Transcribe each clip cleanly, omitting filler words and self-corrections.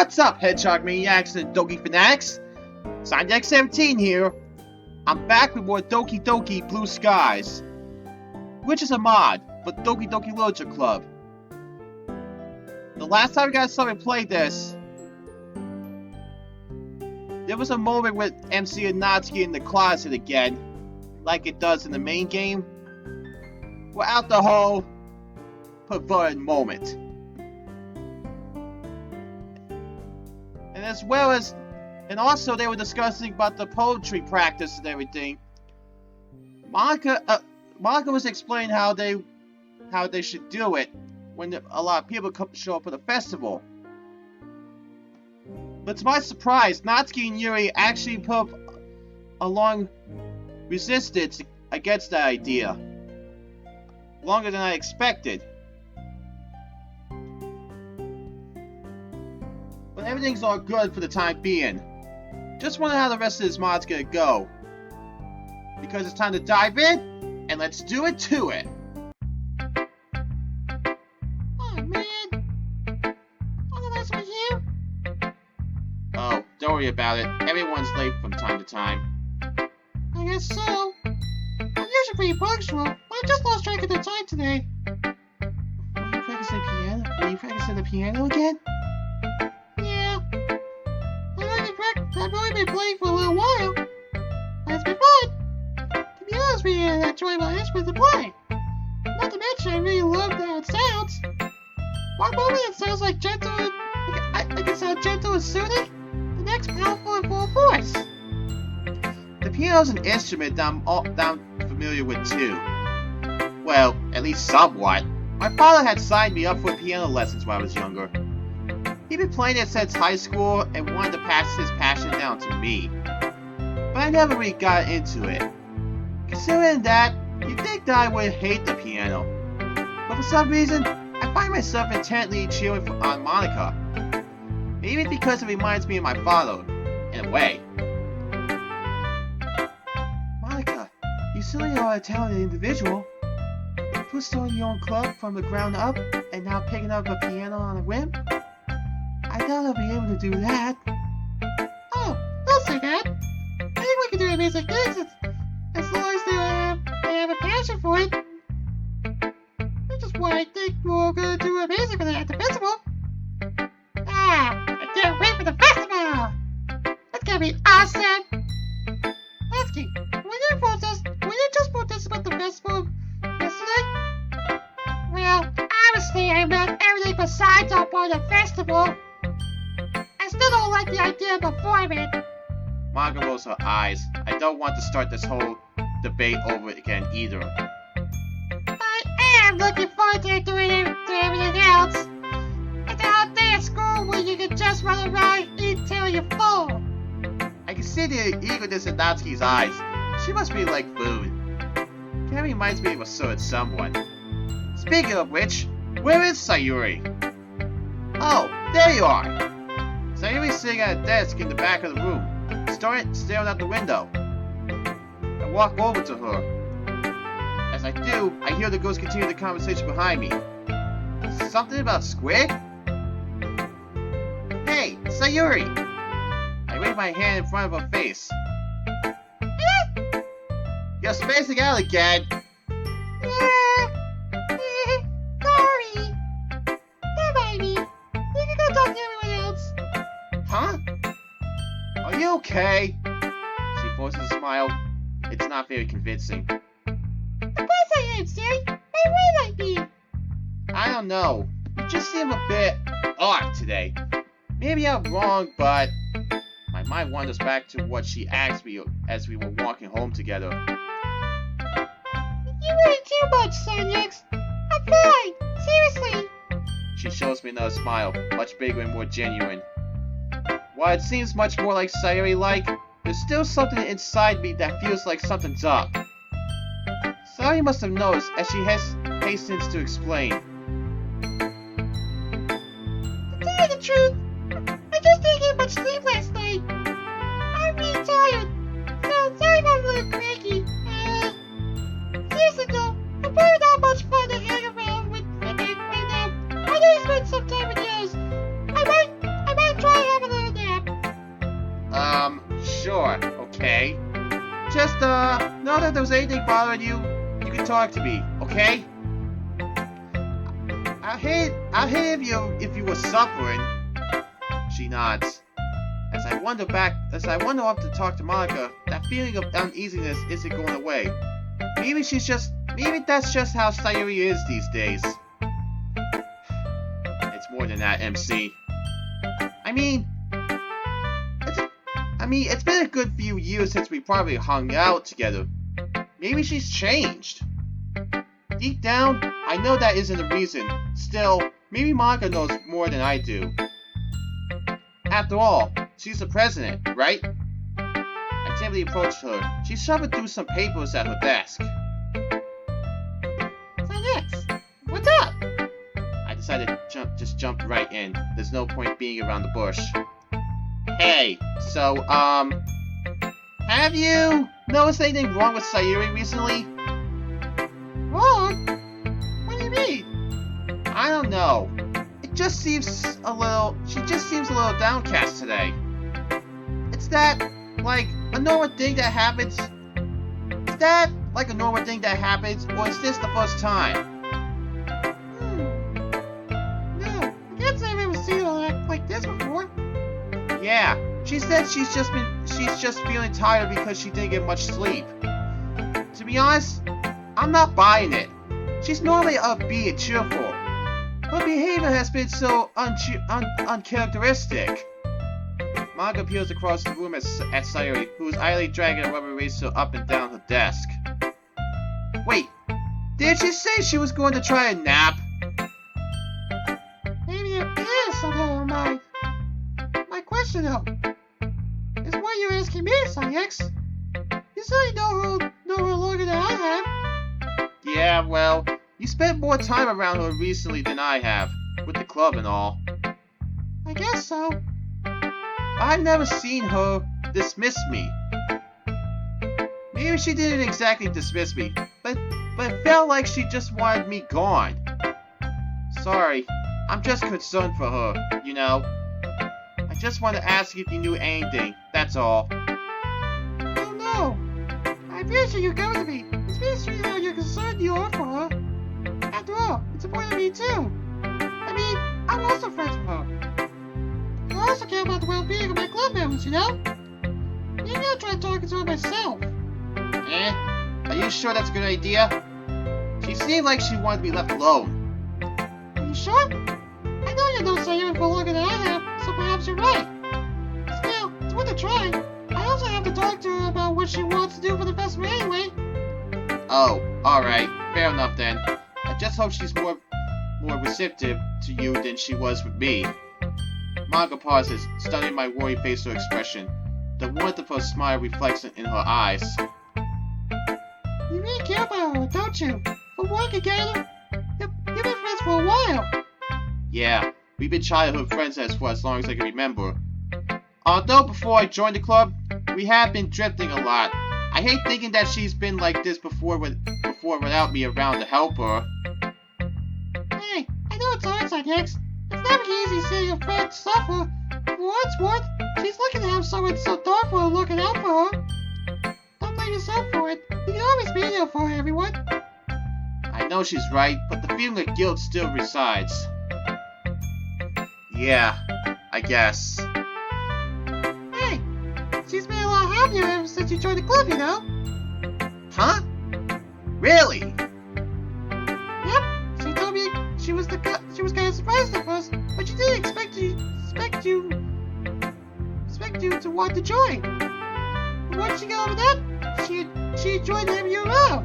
What's up, Hedgehog Maniacs and Doki Fanatics? Sign-Deck17 here. I'm back with more Doki Doki Blue Skies, which is a mod for Doki Doki Literature Club. The last time you guys saw me play this, there was a moment with MC and Natsuki in the closet again, like it does in the main game, without the whole perverted moment. And also they were discussing about the poetry practice and everything. Monica was explaining how they should do it when a lot of people show up at the festival. But to my surprise, Natsuki and Yuri actually put up a long resistance against that idea. Longer than I expected. But everything's all good for the time being. Just wonder how the rest of this mod's gonna go. Because it's time to dive in, and let's do it to it. Oh man, all of us are here? Oh, don't worry about it. Everyone's late from time to time. I guess so. I'm usually pretty punctual, but I just lost track of the time today. Were you practicing the piano? Were you practicing the piano again? I've only been playing for a little while, but it's been fun. To be honest with you, I enjoy my instrument to play. Not to mention, I really love how it sounds. One moment it sounds like gentle and like it sounds gentle and soothing, the next powerful and full of force. The piano's an instrument that I'm familiar with too. Well, at least somewhat. My father had signed me up for piano lessons when I was younger. He'd been playing it since high school and wanted to pass his passion down to me. But I never really got into it. Considering that, you'd think that I would hate the piano. But for some reason, I find myself intently cheering for on Monica. Maybe because it reminds me of my father, in a way. Monica, you certainly are a talented individual. You put starting your own club from the ground up and now picking up a piano on a whim? I doubt I'll be able to do that. Oh, don't say that. I think we can do amazing things as long as they have a passion for it. Which is why I think we're going to do amazing for at the festival. Ah, I can't wait for the festival! That's going to be awesome! Natsuki, when you just protested about the festival yesterday? Well, obviously I meant everything besides our part of the festival. I still don't like the idea of performing. Monica rolls her eyes. I don't want to start this whole debate over again either. I am looking forward to doing everything else. It's a whole day at school where you can just run around and eat till you're full. I can see the eagerness in Natsuki's eyes. She must really like food. Kinda reminds me of a certain someone. Speaking of which, where is Sayori? Oh, there you are! Sayori's sitting at a desk in the back of the room, staring out the window. I walk over to her. As I do, I hear the ghost continue the conversation behind me. Something about squid? Hey, Sayori! I wave my hand in front of her face. You're spacing out again! Sorry. Don't mind me. You can go talk to everyone else. Huh? Are you okay? She forces a smile. It's not very convincing. Of course I am, Siri. Why would I be? I don't know. You just seem a bit odd today. Maybe I'm wrong, but my mind wanders back to what she asked me as we were walking home together. You worry too much, Sonix. I'm fine. Seriously. She shows me another smile, much bigger and more genuine. While it seems much more like Sayori-like, there's still something inside me that feels like something's up. Sayori must have noticed as she hastens to explain. To tell you the truth, I just didn't get much sleep last night. I'm really tired, so sorry if I'm a little cranky. Seriously though, I'm probably not much fun to hang around with right now. I know you spend some time with yours. I might try if there's anything bothering you, you can talk to me, okay? I'll hate if you were suffering. She nods. As I wander off to talk to Monica, that feeling of uneasiness isn't going away. Maybe that's just how Sayori is these days. It's more than that, MC. It's been a good few years since we probably hung out together. Maybe she's changed. Deep down, I know that isn't the reason. Still, maybe Monica knows more than I do. After all, she's the president, right? I timidly approached her. She's shoving through some papers at her desk. So yes, what's up? I decided to just jump right in. There's no point being around the bush. Hey, so, have you noticed anything wrong with Sayori recently? Wrong? What do you mean? I don't know. She just seems a little downcast today. Is that, like, a normal thing that happens? Or is this the first time? No, I can't say I've ever seen her act like this before. Yeah, she said she's just feeling tired because she didn't get much sleep. To be honest, I'm not buying it. She's normally upbeat and cheerful. Her behavior has been so uncharacteristic. Monica peers across the room at Sayori, who is idly dragging a rubber eraser up and down her desk. Wait, did she say she was going to try a nap? Maybe it is something on mine. My question though, is why you're asking me, Sayx? You certainly know her longer than I have. Yeah, well, you spent more time around her recently than I have, with the club and all. I guess so. I've never seen her dismiss me. Maybe she didn't exactly dismiss me, but it felt like she just wanted me gone. Sorry, I'm just concerned for her, you know. I just want to ask if you knew anything, that's all. Oh no! I appreciate you coming to me, especially how you're concerned you are for her. After all, it's important to me too. I mean, I'm also friends with her. I also care about the well-being of my club members, you know? Maybe I'll try talking to her myself. Are you sure that's a good idea? She seemed like she wanted to be left alone. Are you sure? I know you don't say it for longer than I have, so perhaps you're right. Still, it's worth a try. I also have to talk to her about what she wants to do for the festival anyway. Oh, alright. Fair enough then. I just hope she's more receptive to you than she was with me. Monica pauses, studying my worried facial expression. The warmth of her smile reflects in her eyes. You really care about her, don't you? From working together? You've been friends for a while. Yeah, we've been childhood friends for as long as I can remember. Although before I joined the club, we have been drifting a lot. I hate thinking that she's been like this before without me around to help her. Hey, I know it's hard, Sayx. It's never easy seeing a friend suffer. For what it's worth, she's lucky to have someone so thoughtful and looking out for her. Don't blame yourself for it. You can always be there for everyone. I know she's right, but the feeling of guilt still resides. Yeah, I guess. Hey, she's been a lot happier ever since you joined the club, you know? Huh? Really? Yep, she told me she was kind of surprised at first, but she didn't expect you to want to join. And once she got over that, she enjoyed having you around.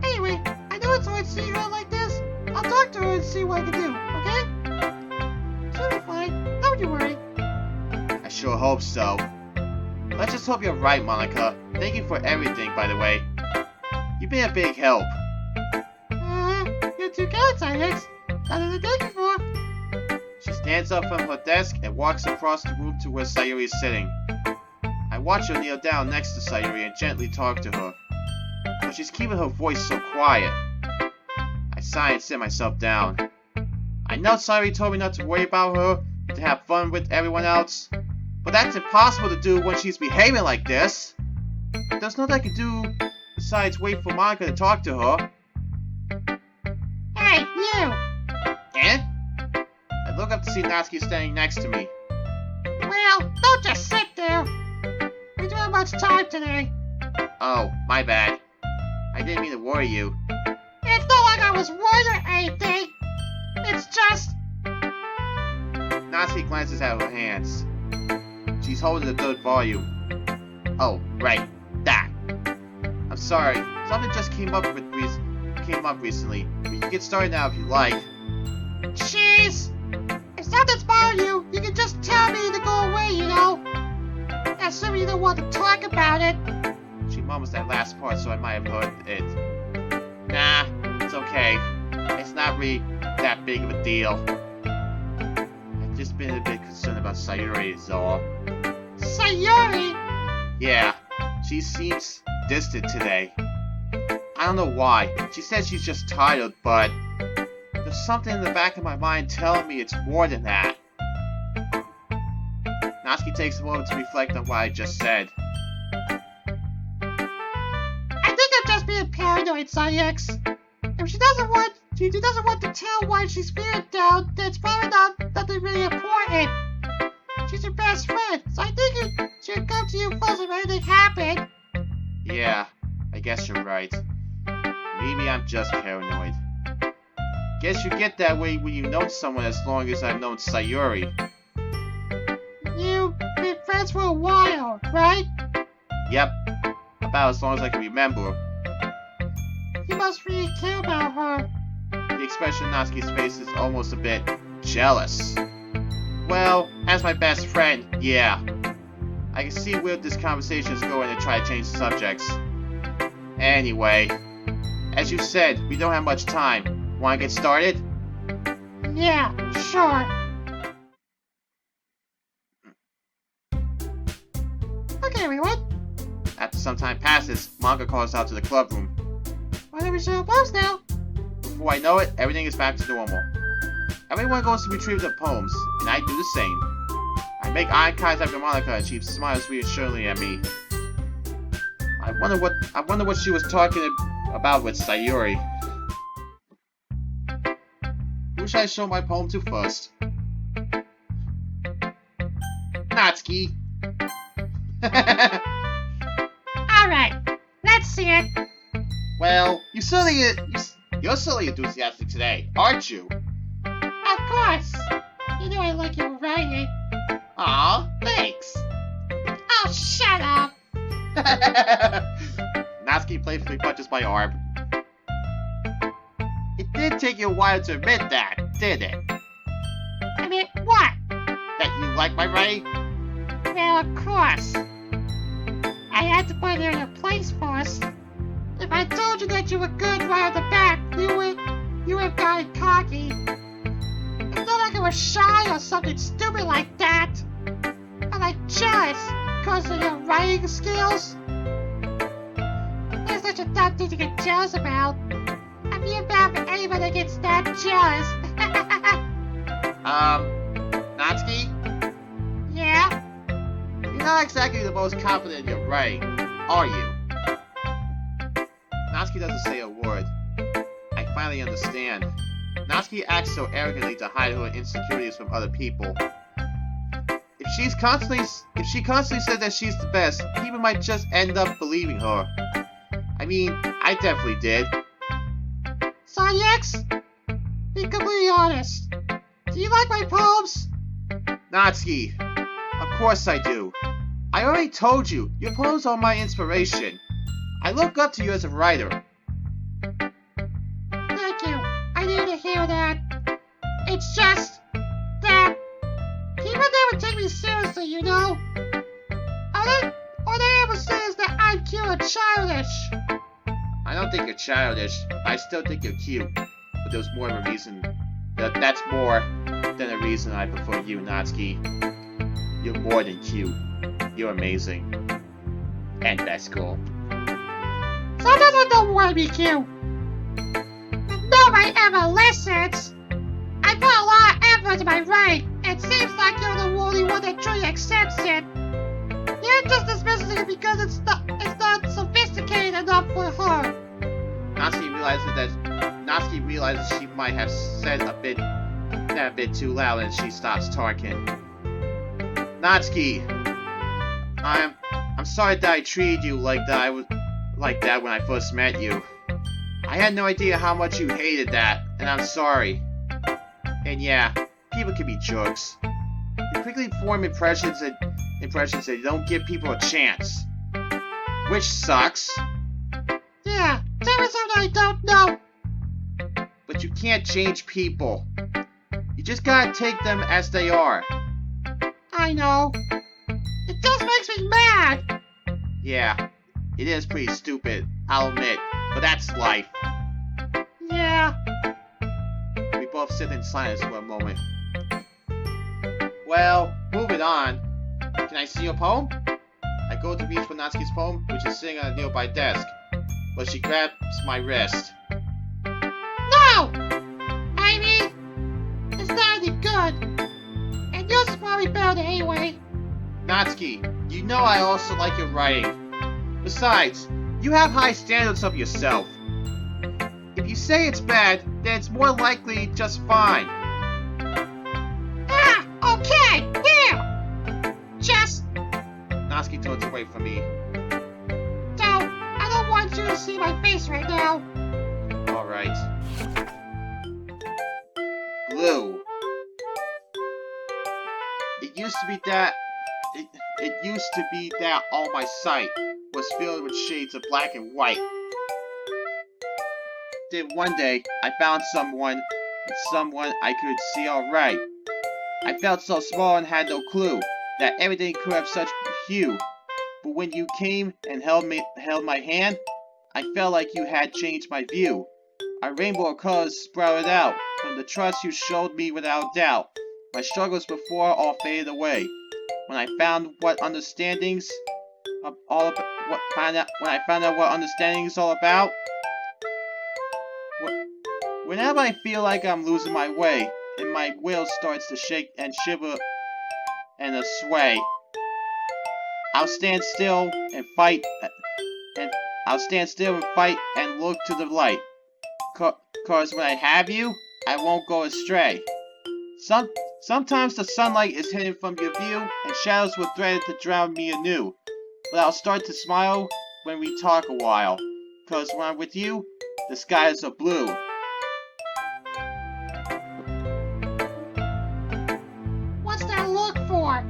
Anyway, I know it's hard seeing her like this. I'll talk to her and see what I can do, okay? She'll be fine. Don't you worry. I sure hope so. Let's just hope you're right, Monica. Thank you for everything, by the way. You've been a big help. You're too kind, Sayx. Nothing to thank you for. She stands up from her desk and walks across the room to where Sayori is sitting. I watch her kneel down next to Sayori and gently talk to her. But she's keeping her voice so quiet. I sigh and sit myself down. I know Sayori told me not to worry about her and to have fun with everyone else. But that's impossible to do when she's behaving like this. There's nothing I can do Besides, wait for Monica to talk to her. Hey, you! Eh? I look up to see Natsuki standing next to me. Well, don't just sit there. We don't have much time today. Oh, my bad. I didn't mean to worry you. It's not like I was worried or anything. It's just... Natsuki glances at her hands. She's holding the third volume. Oh, right. That. I'm sorry. Something just came up recently. We can get started now if you like. Jeez. If something's bothering you, you can just tell me to go away, you know? Assuming you don't want to talk about it. She mumbles that last part, so I might have heard it. Nah, it's okay. It's not really that big of a deal. I've just been a bit concerned about Sayori, is all. Sayori? Yeah, she seems distant today. I don't know why. She says she's just tired, but there's something in the back of my mind telling me it's more than that. Natsuki takes a moment to reflect on what I just said. I think I'm just being paranoid, Sayx. If she doesn't want to tell why she's feeling down, then it's probably not nothing really important. She's your best friend, so I think she'd come to you first if anything happened. Yeah, I guess you're right. Maybe I'm just paranoid. Guess you get that way when you've known someone as long as I've known Sayori. You've been friends for a while, right? Yep, about as long as I can remember. You must really care about her. The expression on Natsuki's face is almost a bit jealous. Well, as my best friend, yeah. I can see where this conversation is going to try to change the subjects. Anyway, as you said, we don't have much time. Want to get started? Yeah, sure. Okay, everyone. After some time passes, Monica calls out to the club room. Why don't we show post now? Before I know it, everything is back to normal. Everyone goes to retrieve their poems, and I do the same. I make eye contact with Monica, and she smiles reassuringly at me. I wonder what she was talking about with Sayori. Who should I show my poem to first? Natsuki. Alright, let's see it. Well, you're certainly enthusiastic today, aren't you? Of course. You know I like your writing. Aw, thanks. Oh, shut up. Natsuki playfully punches my arm. It did take you a while to admit that, did it? I mean, what? That you like my writing? Well, of course. I had to put it in your place first. If I told you that you were good right off the bat, you would have gotten cocky. It's not like I was shy or something stupid like that. I'm like jealous because of your writing skills. There's such a dumb thing to get jealous about. I feel bad for anybody that gets that jealous. Natsuki? Yeah? You're not exactly the most confident in your writing, are you? Natsuki doesn't say a word. I finally understand. Natsuki acts so arrogantly to hide her insecurities from other people. If she constantly says that she's the best, people might just end up believing her. I mean, I definitely did. Sayx? Be completely honest. Do you like my poems? Natsuki, of course I do. I already told you, your poems are my inspiration. I look up to you as a writer. Thank you. I need to hear that. It's just that people never take me seriously, you know? All they ever say is that I'm cute and childish. I don't think you're childish. I still think you're cute. But there's more of a reason. That's more than a reason I prefer you, Natsuki. You're more than cute. You're amazing. And best girl. Sometimes I don't want to be cute. But nobody ever listens. I put a lot of effort in my writing. It seems like you're the only one that truly accepts it. You're just dismissing it because it's not sophisticated stand up for her. Natsuki realizes she might have said a bit too loud, and she stops talking. Natsuki, I'm sorry that I treated you like that when I first met you. I had no idea how much you hated that, and I'm sorry. And yeah, people can be jerks. They quickly form impressions that don't give people a chance. Which sucks. Yeah, turns out I don't know. But you can't change people. You just gotta take them as they are. I know. It just makes me mad. Yeah, it is pretty stupid, I'll admit, but that's life. Yeah. We both sit in silence for a moment. Well, moving on. Can I see your poem? I go to reach for Natsuki's poem, which is sitting on a nearby desk, but she grabs my wrist. No! I mean, it's not any good. And yours is probably better anyway. Natsuki, you know I also like your writing. Besides, you have high standards of yourself. If you say it's bad, then it's more likely just fine. Ah, okay, yeah! Just... Natsuki turns away from me. I don't want you to see my face right now. Alright. Blue. It used to be that all my sight was filled with shades of black and white. Then one day, I found someone I could see alright. I felt so small and had no clue that everything could have such hue. But when you came and held my hand, I felt like you had changed my view. A rainbow of colors sprouted out from the trust you showed me without doubt. My struggles before all faded away. When I found out what understanding is all about. Whenever I feel like I'm losing my way, and my will starts to shake and shiver and sway, I'll stand still and fight, and look to the light. Cause when I have you, I won't go astray. Sometimes the sunlight is hidden from your view, and shadows will threaten to drown me anew. But I'll start to smile when we talk a while. Cause when I'm with you, the skies are blue. What's that look for?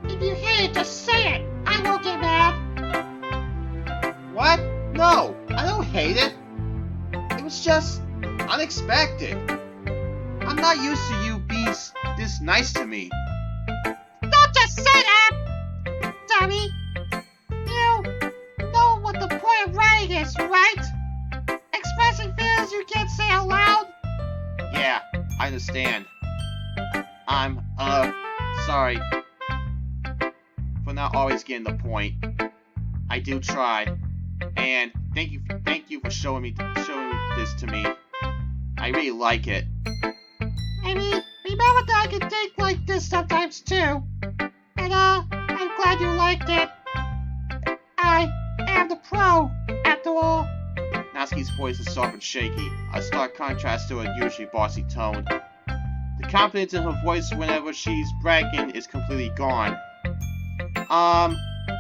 If you hate it, just say it. I won't get mad. What? No, I don't hate it. It was just unexpected. I'm not used to you being this nice to me. Don't just say that! Dummy! You know what the point of writing is, right? Expressing feelings you can't say out loud? Yeah, I understand. I'm, sorry for not always getting the point. I do try. And thank you for showing this to me. I really like it. I mean, remember that I can think like this sometimes too. And I'm glad you liked it. I am the pro, after all. Natsuki's voice is soft and shaky, a stark contrast to her usually bossy tone. The confidence in her voice whenever she's bragging is completely gone.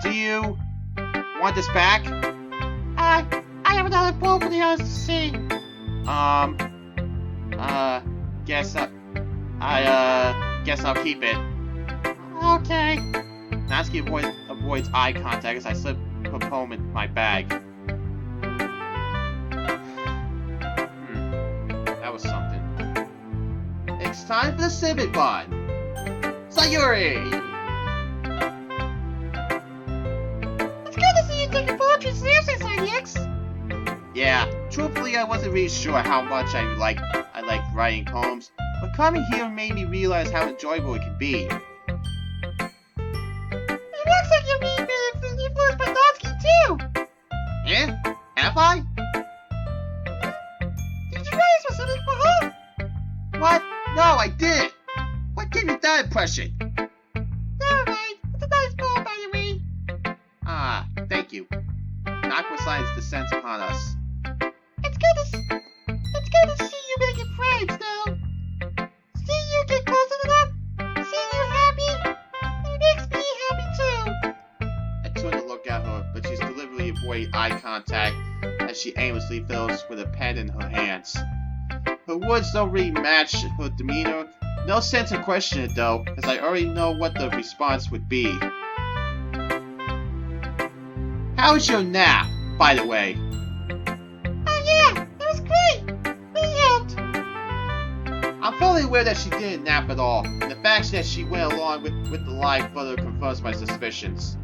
Do you want this back? I have another poem for the others to see. Guess I'll keep it. Okay. Natsuki avoids eye contact as I slip her poem in my bag. That was something. It's time for the Civic Bond. Sayori! It's good to see you taking poetry seriously, X. Yeah, truthfully I wasn't really sure how much I liked writing poems, but coming here made me realize how enjoyable it can be. It looks like you're being influenced by Natsuki too! Eh? Have I? Did you write specific for her? What? No, I didn't! What gave you that impression? Never mind. It's a nice poem, by the way. Ah, thank you. awkward silence descends upon us. It's good to see you making friends now. Seeing you get close enough, seeing you happy, it makes me happy too. I turn to look at her, but she's deliberately avoiding eye contact as she aimlessly fiddles with a pen in her hands. Her words don't really match her demeanor. No sense in questioning it though, as I already know what the response would be. How was your nap, by the way? Oh yeah, it was great. Really helped. I'm fully aware that she didn't nap at all, and the fact that she went along with the lie further confirms my suspicions.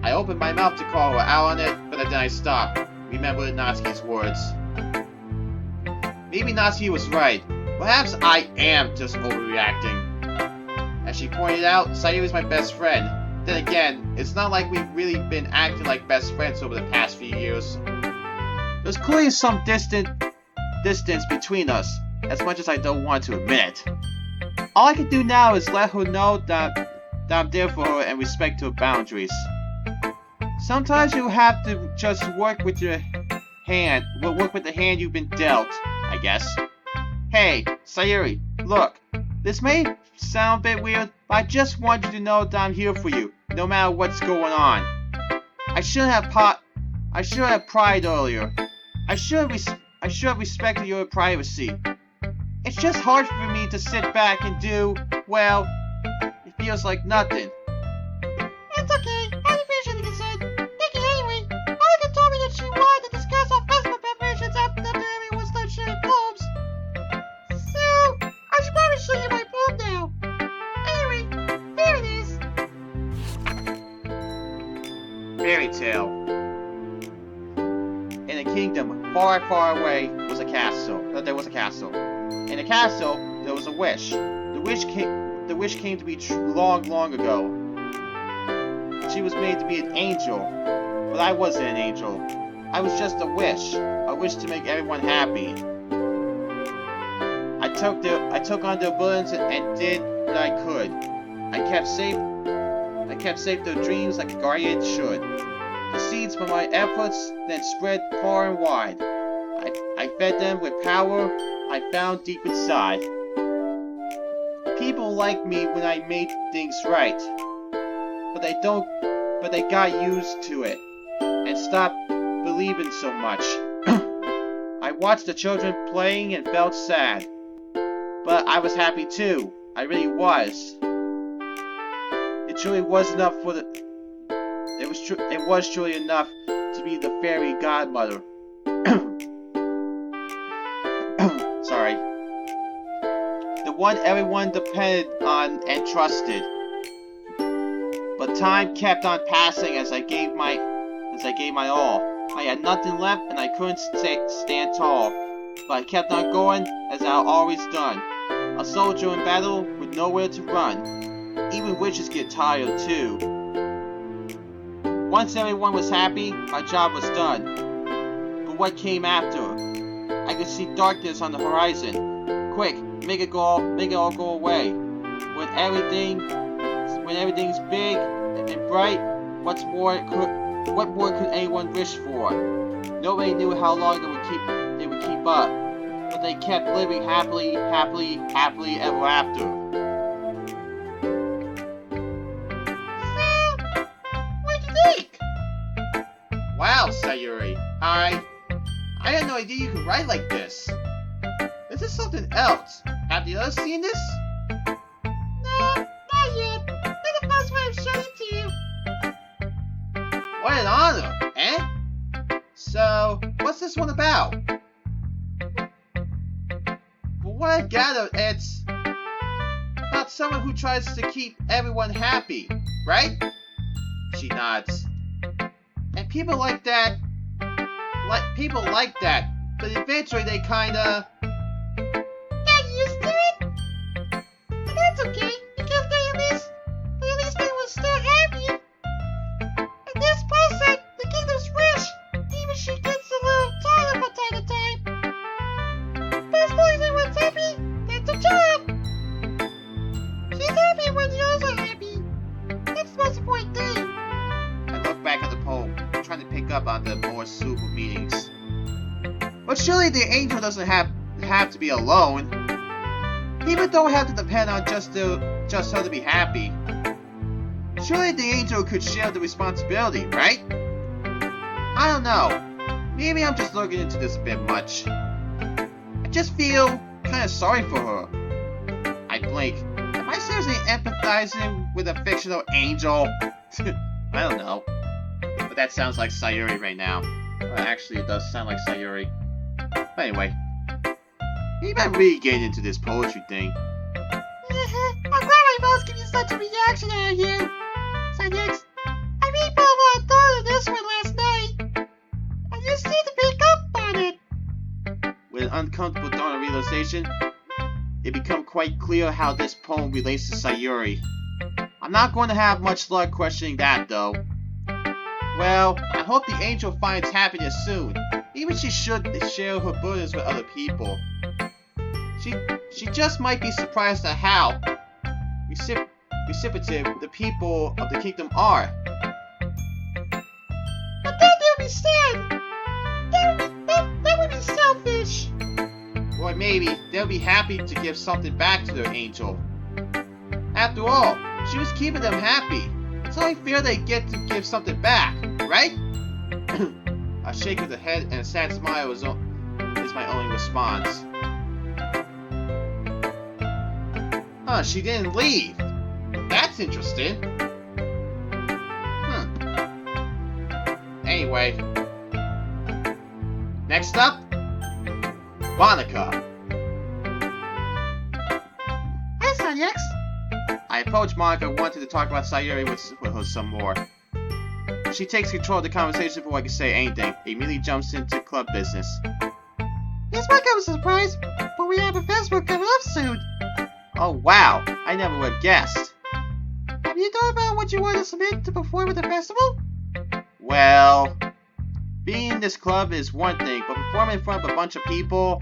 I opened my mouth to call her out on it, but then I stopped, remembering Natsuki's words. Maybe Natsuki was right. Perhaps I am just overreacting. As she pointed out, Sayori is my best friend. Then again, it's not like we've really been acting like best friends over the past few years. There's clearly some distance between us, as much as I don't want to admit it. All I can do now is let her know that I'm there for her and respect her boundaries. Sometimes you have to just work with the hand you've been dealt, I guess. Hey, Sayori, look, this may sound a bit weird, but I just want you to know that I'm here for you, no matter what's going on. I should have pried earlier. I should have respected your privacy. It's just hard for me to sit back and do, well, it feels like nothing. It's okay. I appreciate the consent. Thank you anyway. Monica told me that she wanted to discuss our festival preparations after everyone starts sharing poems. So, I should probably show you my poem now. Anyway, there it is. Fairy tale. In a kingdom far, far away was a castle. There was a castle. In the castle, there was a wish. The wish came to be long, long ago. She was made to be an angel, but I wasn't an angel. I was just a wish to make everyone happy. I took on their burdens and did what I could. I kept safe their dreams like a guardian should. The seeds from my efforts then spread far and wide. I fed them with power I found deep inside. People liked me when I made things right, but they got used to it and stopped believing so much. I watched the children playing and felt sad, but I was happy too. I really was. It truly was enough for the. It was truly enough to be the fairy godmother. Sorry. The one everyone depended on and trusted. But time kept on passing as I gave my all. I had nothing left and I couldn't stand tall. But I kept on going as I've always done. A soldier in battle with nowhere to run. Even witches get tired too. Once everyone was happy, my job was done. But what came after? I could see darkness on the horizon. Quick, make it all go away. When everything's big and bright, what more could anyone wish for? Nobody knew how long they would keep up, but they kept living happily ever after. So, what'd you think? Wow, Sayori, I had no idea you could write like this. This is something else. Have the others seen this? No, not yet. You're the first one I've shown it to you. What an honor, eh? So, what's this one about? From what I gather, it's about someone who tries to keep everyone happy, right? She nods. And people like that, but eventually they kinda Got used to it? But that's okay, because at least they were still happy. And this person, the kingdom's wish, even she gets a little tired from time to time. But as long as everyone's happy, that's her job. She's happy when the others are happy. That's the most important thing. I look back at the poem, trying to pick up on the But surely the angel doesn't have to be alone. People don't have to depend on just her to be happy. Surely the angel could share the responsibility, right? I don't know. Maybe I'm just looking into this a bit much. I just feel kind of sorry for her. I blink. Am I seriously empathizing with a fictional angel? I don't know. But that sounds like Sayori right now. Well, actually, it does sound like Sayori. But anyway. Maybe I'm really getting into this poetry thing. I'm glad my voice gave you such a reaction out of you. So next, I really put a lot of thought into this one last night. And you seem to pick up on it. With an uncomfortable dawn of realization, it became quite clear how this poem relates to Sayori. I'm not going to have much luck questioning that, though. Well, I hope the angel finds happiness soon. Maybe she should share her burdens with other people. She just might be surprised at how reciprocative the people of the kingdom are. But then they'll be sad. That would be selfish. Or maybe they'll be happy to give something back to their angel. After all, she was keeping them happy. It's only fair they get to give something back, right? A shake of the head and a sad smile is my only response. Huh, she didn't leave. That's interesting. Anyway. Next up, Monica. Hi, Sonix. I approached Monica and wanted to talk about Sayori with her some more. She takes control of the conversation before I can say anything. Immediately jumps into club business. This might come as a surprise, but we have a festival coming up soon. Oh wow, I never would have guessed. Have you thought about what you want to submit to perform at the festival? Well, being in this club is one thing, but performing in front of a bunch of people,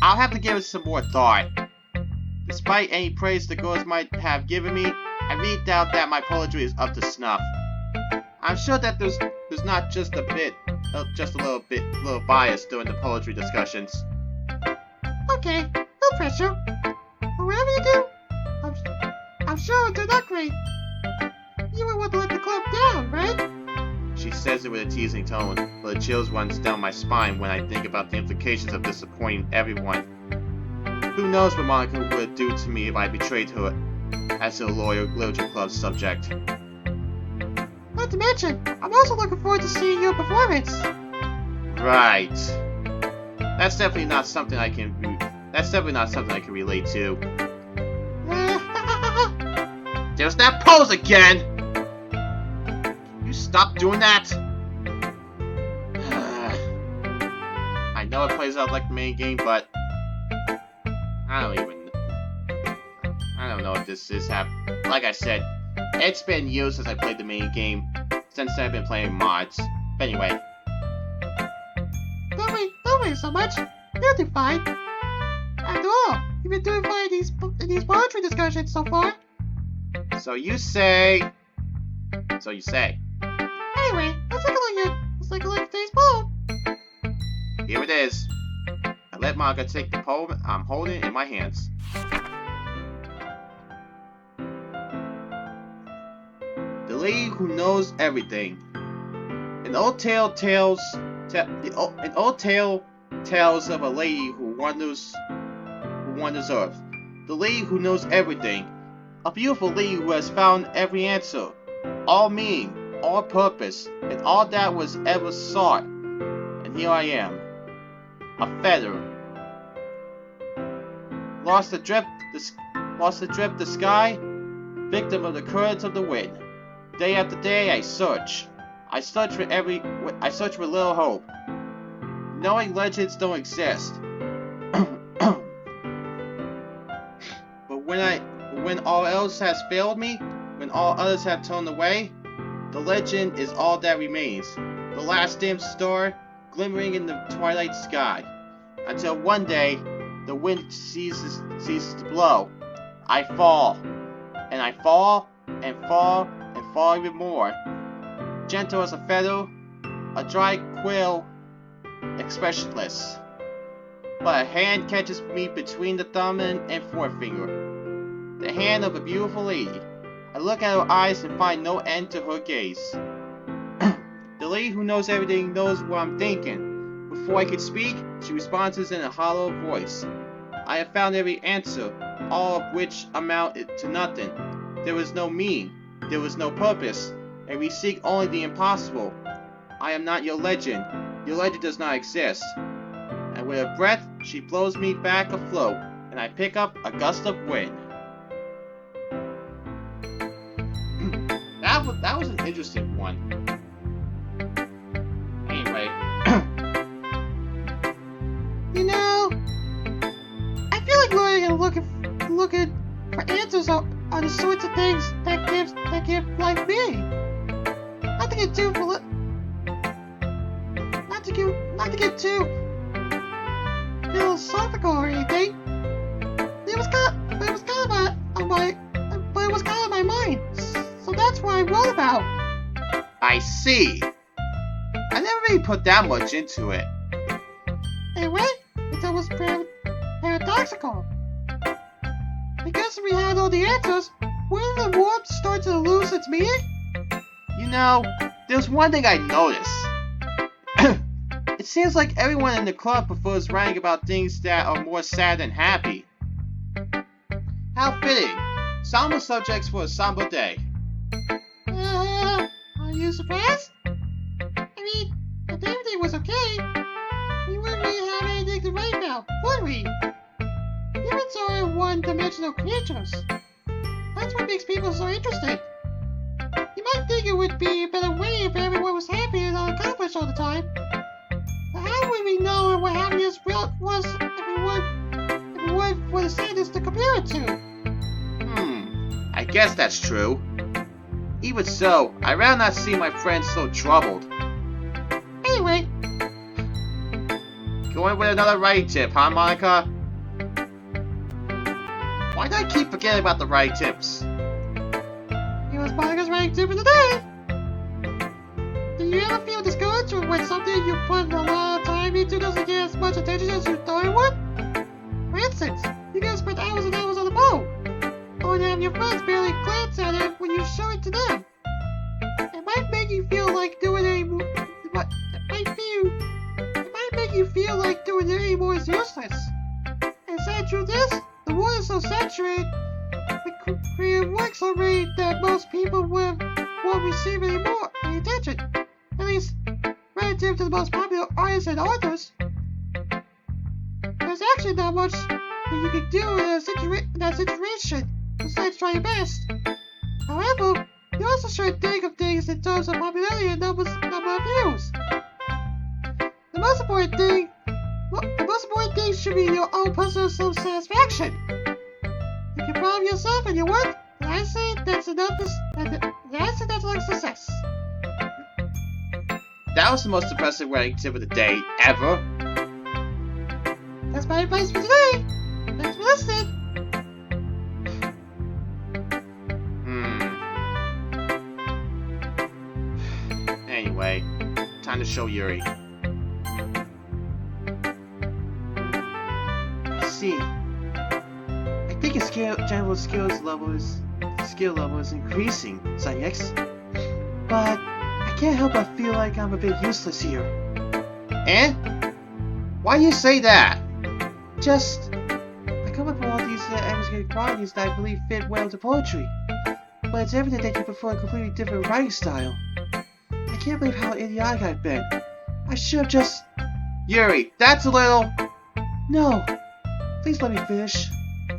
I'll have to give it some more thought. Despite any praise the girls might have given me, I really doubt that my poetry is up to snuff. I'm sure that there's not just a little bias during the poetry discussions. Okay, no pressure. But whatever you do, I'm sure it'll turn out great. You wouldn't want to let the club down, right? She says it with a teasing tone, but the chills runs down my spine when I think about the implications of disappointing everyone. Who knows what Monica would do to me if I betrayed her as a loyal literature club subject. Not to mention, I'm also looking forward to seeing your performance. Right. That's definitely not something I can relate to. There's that pose again! You stop doing that! I know it plays out like the main game, but I don't know if this is happening. Like I said, it's been years since I played the main game. Since I've been playing mods. But anyway. Don't worry so much. You'll do fine. After all, you've been doing fine in these poetry discussions so far. So you say. Anyway, let's take a look at today's poem. Here it is. I let Monica take the poem I'm holding in my hands. The lady who knows everything. An old tale tells of a lady who wanders Earth. The lady who knows everything. A beautiful lady who has found every answer, all meaning, all purpose, and all that was ever sought. And here I am, a feather, lost adrift the sky, victim of the currents of the wind. Day after day, I search with little hope, knowing legends don't exist. But when all else has failed me, when all others have turned away, the legend is all that remains. The last dim star glimmering in the twilight sky. Until one day, the wind ceases to blow. I fall. And I fall, and fall, and fall even more. Gentle as a feather, a dry quill expressionless. But a hand catches me between the thumb and forefinger. The hand of a beautiful lady. I look at her eyes and find no end to her gaze. The lady who knows everything knows what I'm thinking. Before I could speak, she responds in a hollow voice. I have found every answer, all of which amount to nothing. There was no meaning, there was no purpose, and we seek only the impossible. I am not your legend does not exist. And with a breath, she blows me back afloat, and I pick up a gust of wind. That was an interesting one. Anyway. You know, I feel like learning and looking for answers are the sorts of things that give life meaning. Not to get too philosophical or anything. It was kind of my mind. So that's what I wrote about. I see. I never really put that much into it. Anyway, it's almost paradoxical. Because we had all the answers, wouldn't the world start to lose its meaning? You know, there's one thing I noticed. It seems like everyone in the club prefers writing about things that are more sad than happy. How fitting. Somber subjects for a somber day. Are you surprised? I mean, if everything was okay, we wouldn't really have anything to write about, would we? Humans are one-dimensional creatures. That's what makes people so interesting. You might think it would be a better way if everyone was happy and unaccomplished all the time. But how would we know what happiness was if we would for the sadness to compare it to? I guess that's true. Even so, I'd rather not see my friends so troubled. Anyway. Going with another writing tip, huh, Monica? Why do I keep forgetting about the writing tips? It was Monica's writing tip of the day. Do you ever feel discouraged when something you put a lot of time into doesn't get as much attention as you thought it would? For instance, you guys spend hours and hours on the phone. Or to have your friends barely glance at it when you show it to them. It might make you feel like doing it anymore. It might make you feel like doing it anymore is useless. And sad truth is, the world is so saturated with creative works already that most people won't receive any attention. At least, relative to the most popular artists and authors. There's actually not much that you can do in that situation. Besides try your best. However, you also should think of things in terms of popularity and number of views. The most important thing should be your own personal self-satisfaction. If you're proud of yourself and your work, then I say that's enough success. That was the most depressing writing tip of the day ever. That's my advice for today. Thanks for listening. Anyway, time to show Yuri. I see. I think his general skill level is increasing, Sayx. But I can't help but feel like I'm a bit useless here. Eh? Why do you say that? Just, I come up with all these atmospheric qualities that I believe fit well to poetry. But it's evident that you prefer a completely different writing style. I can't believe how idiotic I've been. I should have just... Yuri, that's a little... No. Please let me finish.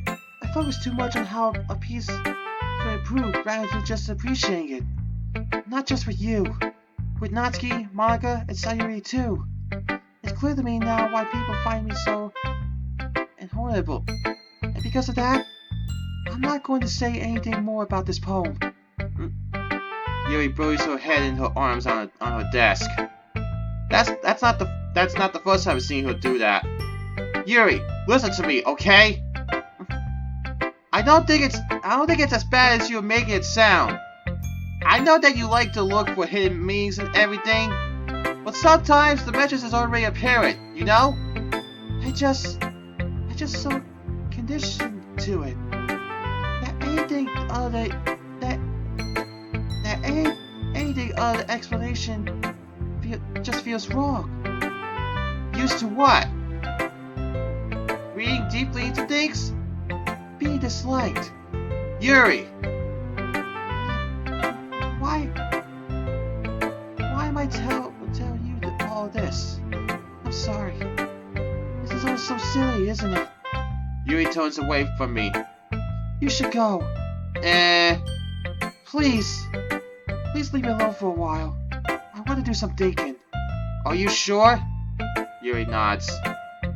I focused too much on how a piece could improve rather than just appreciating it. Not just with you. With Natsuki, Monica, and Sayori too. It's clear to me now why people find me so... inhonorable. And because of that, I'm not going to say anything more about this poem. Yuri buries her head in her arms on her desk. That's not the first time I've seen her do that. Yuri, listen to me, okay? I don't think it's as bad as you're making it sound. I know that you like to look for hidden meanings and everything, But sometimes the message is already apparent, you know? I just so conditioned to it. That anything other anything other explanation just feels wrong. Used to what? Reading deeply into things? Being disliked. Yuri! Why am I telling you all this? I'm sorry. This is all so silly, isn't it? Yuri turns away from me. You should go. Please leave me alone for a while. I want to do some thinking. Are you sure? Yuri nods.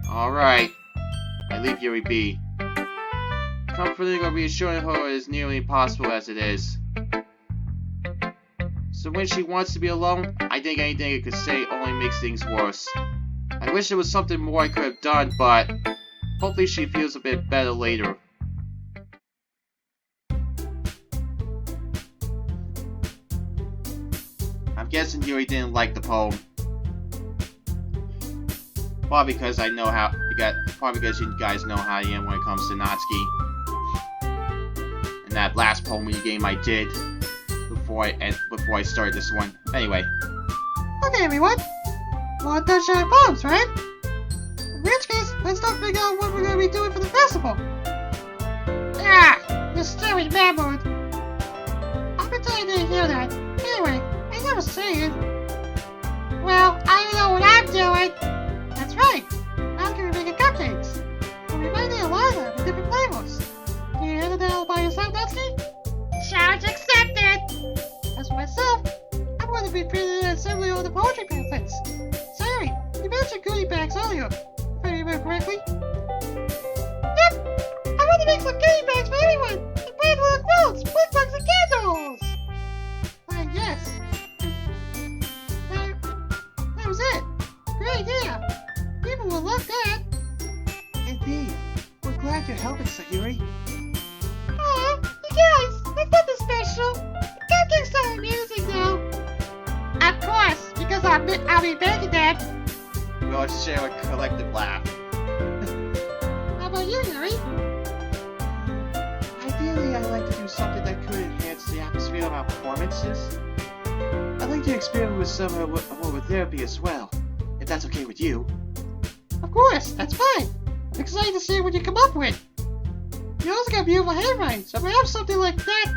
Alright. I leave Yuri be. Comforting or reassuring her is nearly impossible as it is. So when she wants to be alone, I think anything I could say only makes things worse. I wish there was something more I could have done, but hopefully she feels a bit better later. I'm guessing Yuri didn't like the poem. Probably because I know how. Probably because you guys know how I am when it comes to Natsuki. And that last poem game I did before I started this one. Anyway. Okay, everyone. Want to share poems, right? In which case, let's start figuring out what we're going to be doing for the festival. Ah, you still remembered. I'll pretend I didn't hear that. Anyway, I never say it. Well, I know what I'm doing. That's right. I'm going to be making cupcakes. We'll be making a lot of them with different flavors. Can you handle that all by yourself, Natsuki? Challenge accepted. As for myself, I'm going to be printing and assembling all the poetry pamphlets. Sayori, you mentioned goodie bags earlier, if I remember correctly. Yep, I want to make some goodie bags for everyone, and brand little quilts, book bugs, and candles. Yes. That was it. Great idea. People will love that. Indeed. We're glad you're helping, Sayori. Aw, you guys, that's nothing special. The cupcakes sound amusing, though. Of course, because I'll be baking them. We all share a collective laugh. How about you, Yuri? Ideally, I'd like to do something that could enhance the atmosphere of our performances. I'd like to experiment with some aromatherapy as well, if that's okay with you. Of course, that's fine. I'm excited to see what you come up with. You also got beautiful handwriting, so perhaps something like that,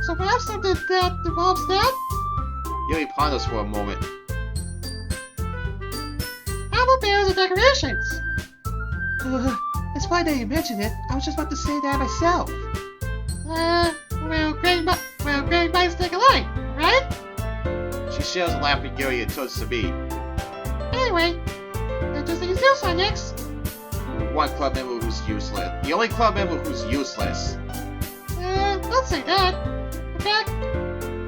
perhaps something that involves that? Yuri ponders for a moment. How about banners and decorations? It's fine that you mentioned it. I was just about to say that myself. Great minds think alike, right? She shares a laugh with Yuri and turns to me. Anyway, just think it's you, Sonics. One club member who's useless. The only club member who's useless. Don't say that. In fact,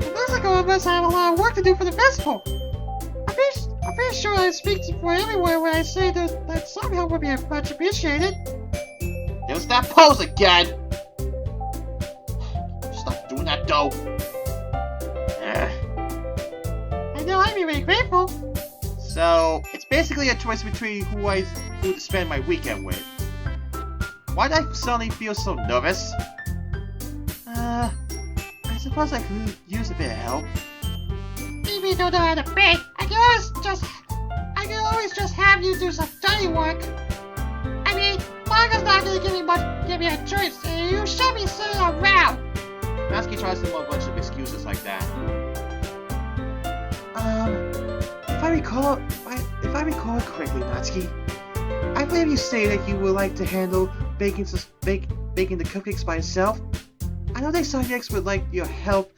it looks like all of us have a lot of work to do for the festival. I'm pretty sure I speak for everyone when I say that some help would be much appreciated. There's that pose again! Stop doing that, though. I know I'd be really grateful. So, it's basically a choice between who to spend my weekend with. Why did I suddenly feel so nervous? I suppose I could use a bit of help. Maybe you don't know how to bake. I can always just have you do some study work. I mean, Maga's not gonna give me a choice, and you should be sitting around. Natsuki tries to make a bunch of excuses like that. If I recall correctly, Natsuki, I believe you stated you would like to handle baking the cupcakes by yourself. I know that Sonics would like your help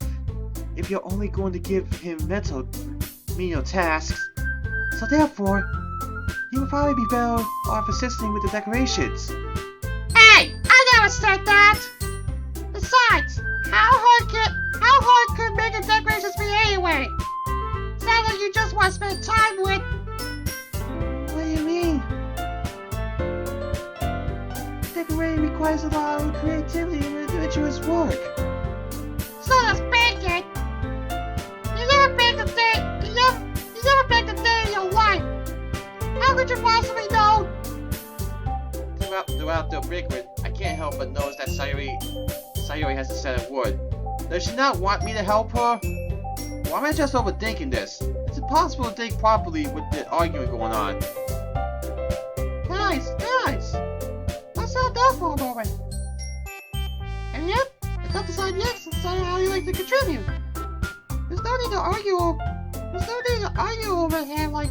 if you're only going to give him menial tasks. So therefore, you would probably be better off assisting with the decorations. Hey, I never said that. Besides, how hard could making decorations be anyway? Sounds like you just want to spend time with. What do you mean? Decorating requires a lot of creativity and individuous work. So does baking. You never throughout the bickering, I can't help but notice that Sayori has a set of wood. Does she not want me to help her? Or am I just overthinking this? It's impossible to think properly with the argument going on. Guys! Let's settle down for a moment. And yet, it's up to Side X to decide how you like to contribute. There's no need to argue over him like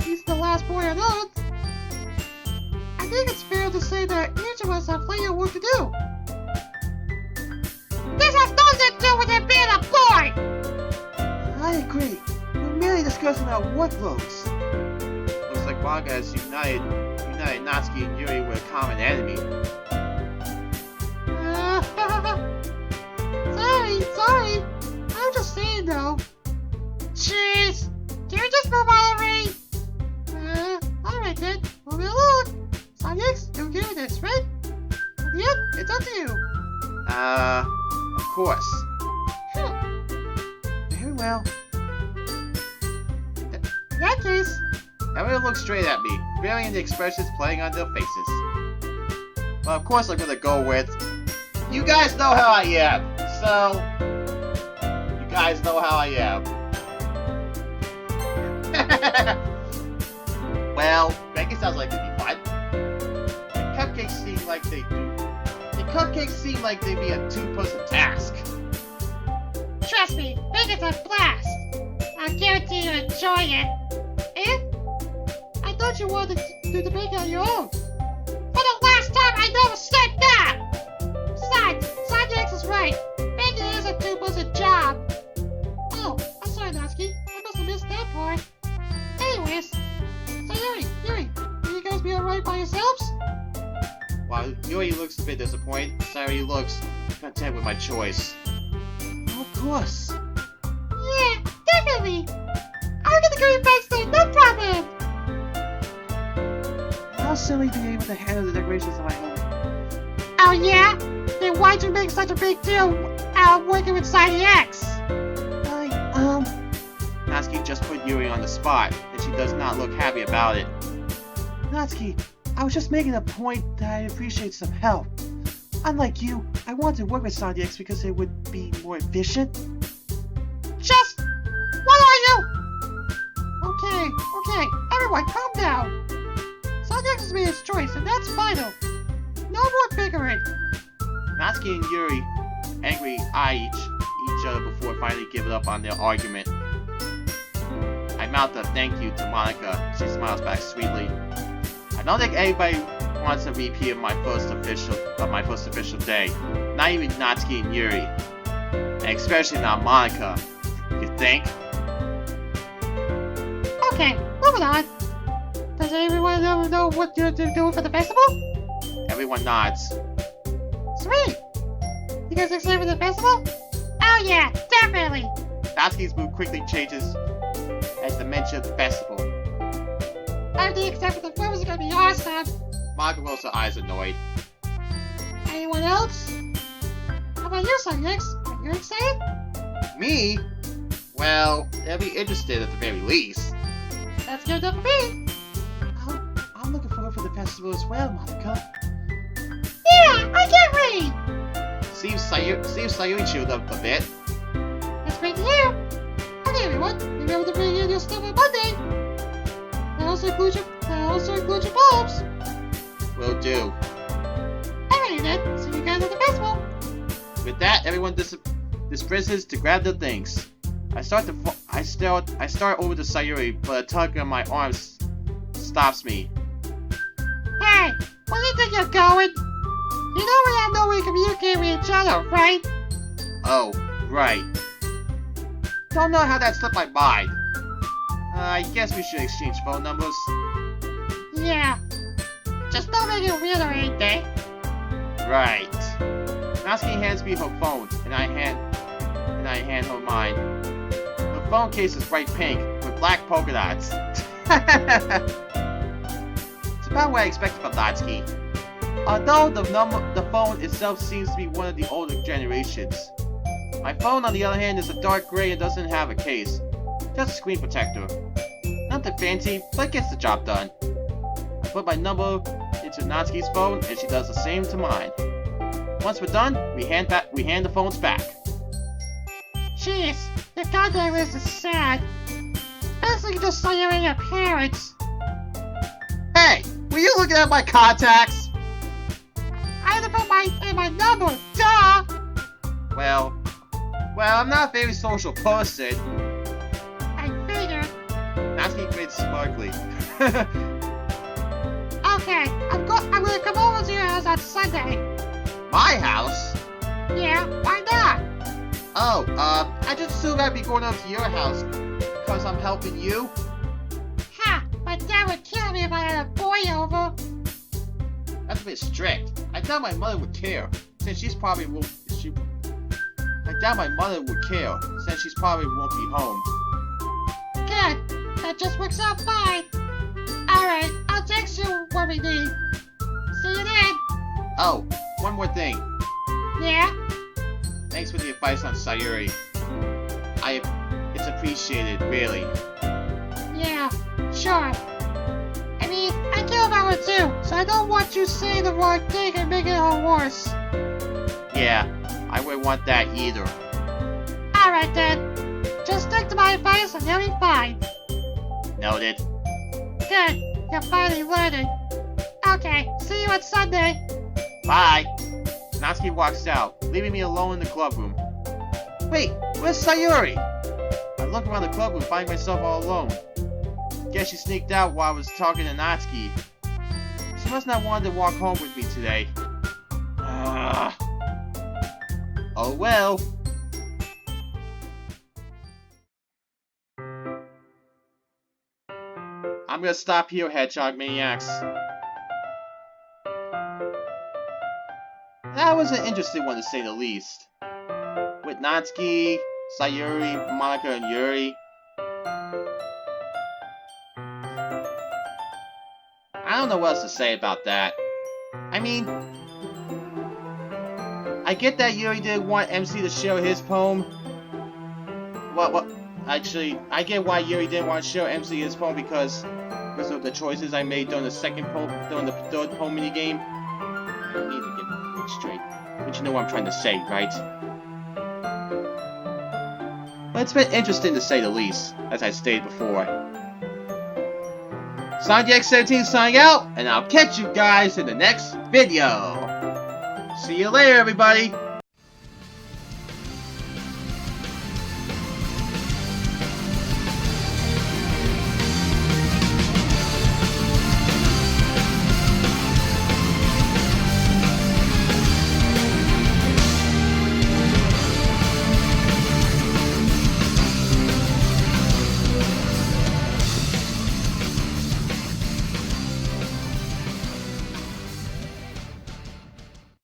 he's the last boy on Earth. I think it's fair to say that each of us have plenty of work to do. This has nothing to do with him being a boy! I agree. We're merely discussing our workloads. Looks like Manga has united Natsuki and Yuri with a common enemy. Sorry. I'm just saying though. Jeez! Can we just move on already? Alright then. Moving along. Sonics, you're okay with this, right? Yep, it's up to you. Of course. Very well. In that case... Everyone looks straight at me, varying the expressions playing on their faces. Well, of course I'm gonna go with... You guys know how I am, so... You guys know how I am. Well, making sounds like it'd be fun. The cupcakes seem like they'd be a two-person task. Trust me, bacon's a blast. I guarantee you enjoy it. Eh? I thought you wanted to do the bacon on your own. For the last time, I never said that! Besides, Sandex is right. Bacon is a two-person job. Oh, I'm sorry, Natsuki. I must have missed that part. Anyways, Sayori, Yuri, will you guys be alright by yourselves? While Yuri looks a bit disappointed, Sayori looks content with my choice. Of course. Yeah, definitely. I'll get the green bags there, no problem. I'll certainly be able to handle the decorations of my home. Oh yeah? Then why'd you make such a big deal out of working with Sidey X? Natsuki just put Yuri on the spot, and she does not look happy about it. Natsuki, I was just making a point that I appreciate some help. Unlike you, I wanted to work with Sandy X because it would be more efficient. Just... What are you? Okay, everyone calm down. Sandy X has made his choice, and that's final. No more bickering. Natsuki and Yuri angrily eye each other before finally giving up on their argument. I mouth a thank you to Monica. She smiles back sweetly. I don't think anybody wants a repeat of my first official day. Not even Natsuki and Yuri. And especially not Monica. You think? Okay, moving on. Does everyone know what you're doing for the festival? Everyone nods. Sweet! You guys excited for the festival? Oh yeah, definitely! Natsuki's mood quickly changes at the mention of the festival. Everything except for the food is gonna be awesome! Monica rolls her eyes annoyed. Anyone else? How about you, Sunix? Are you excited? Me? Well, they'll be interested at the very least. That's good enough for me! I'm looking forward for the festival as well, Monica. Yeah, I can't wait! Seems Sayori chilled up a bit. That's great to hear! Okay, everyone, remember to bring in your stuff on Monday! That also includes your bulbs! Will do. Alrighty then, see you guys at the festival! With that, everyone disperses to grab their things. I start over to Sayori, but a tug on my arm stops me. Hey, where do you think you're going? You know we have no way to communicate with each other, right? Oh, right. Don't know how that slipped my mind. I guess we should exchange phone numbers. Yeah. Just don't make it weird or anything. Right. Natsuki hands me her phone, and I hand her mine. The phone case is bright pink with black polka dots. It's about what I expected from Natsuki. Although the phone itself seems to be one of the older generations. My phone, on the other hand, is a dark gray and doesn't have a case. Just a screen protector. Nothing fancy, but it gets the job done. I put my number into Natsuki's phone, and she does the same to mine. Once we're done, we hand the phones back. Jeez, your contact list is sad. Basically just Sayori and your parents. Hey, were you looking at my contacts? I had to put my number, duh! Well, I'm not a very social person. I figured. Natsuki grins sparkly. Okay, I'm gonna come over to your house on Sunday. My house? Yeah, why not? Oh, I just assumed I'd be going over to your house because I'm helping you. Ha! My dad would kill me if I had a boy over. That's a bit strict. I doubt my mother would care, since she's probably won't. I doubt my mother would care, since she's probably won't be home. Good. That just works out fine. Alright, I'll text you what we need. See you then. Oh, one more thing. Yeah? Thanks for the advice on Sayori. It's appreciated, really. Yeah, sure. I mean, I care about her too, so I don't want you saying the wrong thing and making her worse. Yeah, I wouldn't want that either. Alright then. Just stick to my advice and you'll be fine. Noted. Good. You're finally learning. Okay, see you on Sunday. Bye. Natsuki walks out, leaving me alone in the club room. Wait, where's Sayori? I look around the club room, find myself all alone. Guess she sneaked out while I was talking to Natsuki. She must not want to walk home with me today. Oh well. I'm gonna stop here, Hedgehog Maniacs. That was an interesting one to say the least. With Natsuki, Sayori, Monica, and Yuri. I don't know what else to say about that. I mean, I get that Yuri didn't want MC to share his poem. Actually, I get why Yuri didn't want to share MC his poem because of the choices I made during the third poem minigame. I need to get my things straight. But you know what I'm trying to say, right? But it's been interesting to say the least, as I stated before. Sonic X17 signing out, and I'll catch you guys in the next video. See you later, everybody!